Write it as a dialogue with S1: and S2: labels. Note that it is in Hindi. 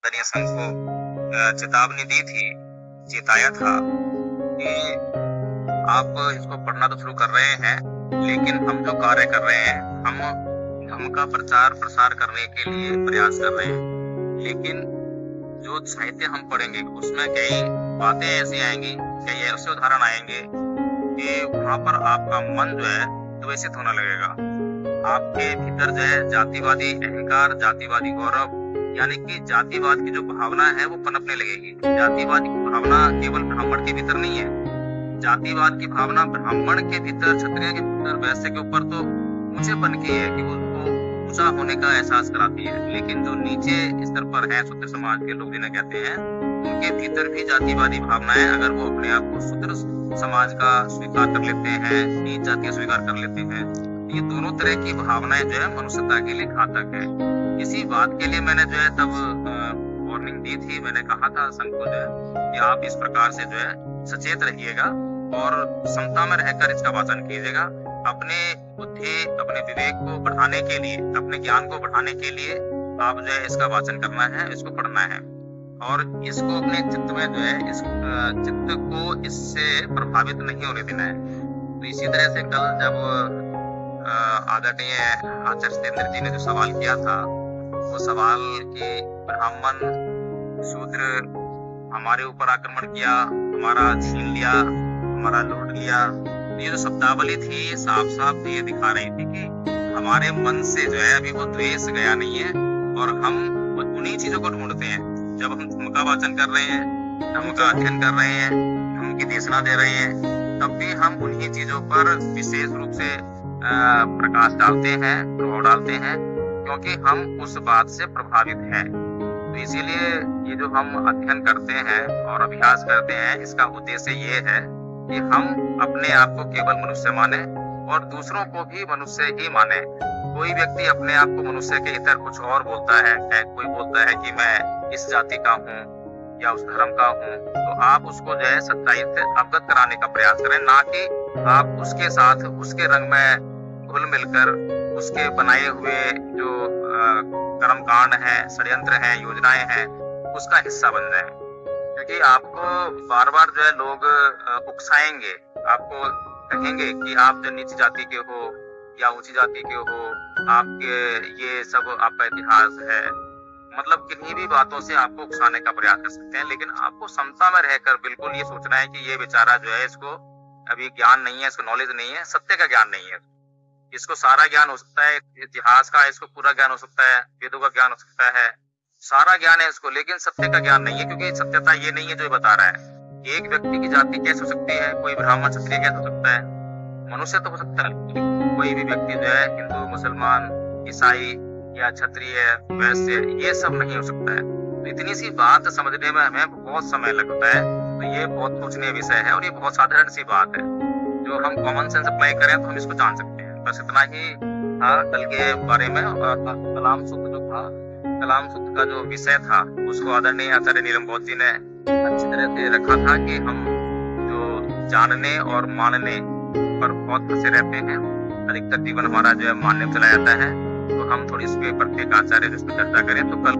S1: आचार्य संघ को चेतावनी दी थी, चेताया था कि आप इसको पढ़ना तो शुरू कर रहे हैं, लेकिन हम जो कार्य कर रहे हैं, हम धर्म का प्रचार प्रसार करने के लिए प्रयास कर रहे हैं, लेकिन जो साहित्य हम पढ़ेंगे उसमें कई बातें ऐसी आएंगी, कई ऐसे उदाहरण आएंगे कि वहां पर आपका मन जो है द्वेषित होने लगेगा। आपके भीतर जो है जातिवादी अहंकार, जातिवादी गौरव, यानी कि जातिवाद की जो भावना है वो पनपने लगेगी। जातिवाद की भावना केवल ब्राह्मण के भीतर नहीं है, जातिवाद की भावना ब्राह्मण के भीतर, क्षत्रिय के भीतर, वैश्य के ऊपर तो ऊंचेपन की है कि वो ऊंचा होने का एहसास कराती है, लेकिन जो नीचे स्तर पर है, शूद्र समाज के लोग जिन्हें कहते हैं, उनके भीतर भी जातिवादी भावनाएं, अगर वो अपने आप को शूद्र समाज का स्वीकार कर लेते हैं, नीच जाति स्वीकार कर लेते हैं, ये दोनों तरह की भावनाएं जो है मनुष्यता के लिए घातक है। इसी बात के लिए मैंने जो है तब वार्निंग दी थी। मैंने कहा था संघ को जो है कि आप इस प्रकार से जो है सचेत रहिएगा और समता में रहकर इसका वाचन कीजिएगा। अपने बुद्धि, अपने विवेक को बढ़ाने के लिए, अपने ज्ञान को बढ़ाने के लिए आप जो है इसका वाचन करना है, इसको पढ़ना है और इसको अपने चित्त में जो है, इस चित्त को इससे प्रभावित नहीं होने देना है। तो इसी तरह से कल जब आदरणीय आचार्य सत्येंद्र जी ने जो सवाल किया था, वो सवाल कि ब्राह्मण शूद्र हमारे ऊपर आक्रमण किया, हमारा छीन लिया, हमारा लूट लिया, तो ये जो शब्दावली थी साफ साफ ये दिखा रही थी कि हमारे मन से जो है अभी वो द्वेष गया नहीं है और हम उन्हीं चीजों को ढूंढते हैं। जब हम धर्म का वाचन कर रहे हैं, धर्म का अध्ययन कर रहे हैं, धर्म की देशना दे रहे हैं, तब भी हम उन्हीं चीजों पर विशेष रूप से प्रकाश डालते हैं, प्रभाव डालते हैं, क्योंकि हम उस बात से प्रभावित हैं। तो इसीलिए ये जो हम अध्ययन करते हैं और अभ्यास करते हैं, इसका उद्देश्य ये है कि हम अपने आप को केवल मनुष्य माने और दूसरों को भी मनुष्य ही माने। कोई व्यक्ति अपने आप को मनुष्य के इतर कुछ और बोलता है, कोई बोलता है कि मैं इस जाति का हूँ या उस धर्म का हूँ, तो आप उसको जो है सच्चाई से अवगत कराने का प्रयास करें, ना कि आप उसके साथ उसके रंग में घुल मिलकर उसके बनाए हुए जो कर्मकांड है, षड्यंत्र है, योजनाएं हैं, उसका हिस्सा बन जाए। क्योंकि आपको बार बार जो है लोग उकसाएंगे, आपको कहेंगे कि आप जो नीची जाति के हो या ऊंची जाति के हो, आपके ये सब आपका इतिहास है, मतलब किन्हीं भी बातों से आपको उकसाने का प्रयास कर सकते हैं। लेकिन आपको समता में रहकर बिल्कुल ये सोचना है कि ये बेचारा जो है, इसको अभी ज्ञान नहीं है, इसको नॉलेज नहीं है, सत्य का ज्ञान नहीं है, इसको सारा ज्ञान हो सकता है, इतिहास का इसको पूरा ज्ञान हो सकता है, वेदों का ज्ञान हो सकता है, सारा ज्ञान है इसको, लेकिन सत्य का ज्ञान नहीं है। क्योंकि सत्यता ये नहीं है जो बता रहा है। एक व्यक्ति की जाति कैसे हो सकती है, कोई ब्राह्मण क्षत्रिय कैसे हो सकता है, मनुष्य तो हो सकता है, कोई भी व्यक्ति जो है हिंदू, मुसलमान, ईसाई या क्षत्रिय, वैश्य, ये सब नहीं हो सकता है। तो इतनी सी बात समझने में हमें बहुत समय लगता है। तो ये बहुत सोचनीय विषय है और ये बहुत साधारण सी बात है, जो हम कॉमन सेंस अप्लाई करें तो हम इसको जान सकते हैं। बस इतना ही था कल के बारे में। और कलाम सूत्र जो था, कलाम सूत्र का जो विषय था, उसको आदरणीय आचार्य नीलम बौद्ध जी ने अच्छी तरह से रखा था कि हम जो जानने और मानने पर बहुत फंसे रहते हैं, अधिकतर जीवन हमारा जो है मानने में चला जाता है। तो हम थोड़ी इस पे प्रत्येक आचार्य जिस पर चर्चा करें तो कल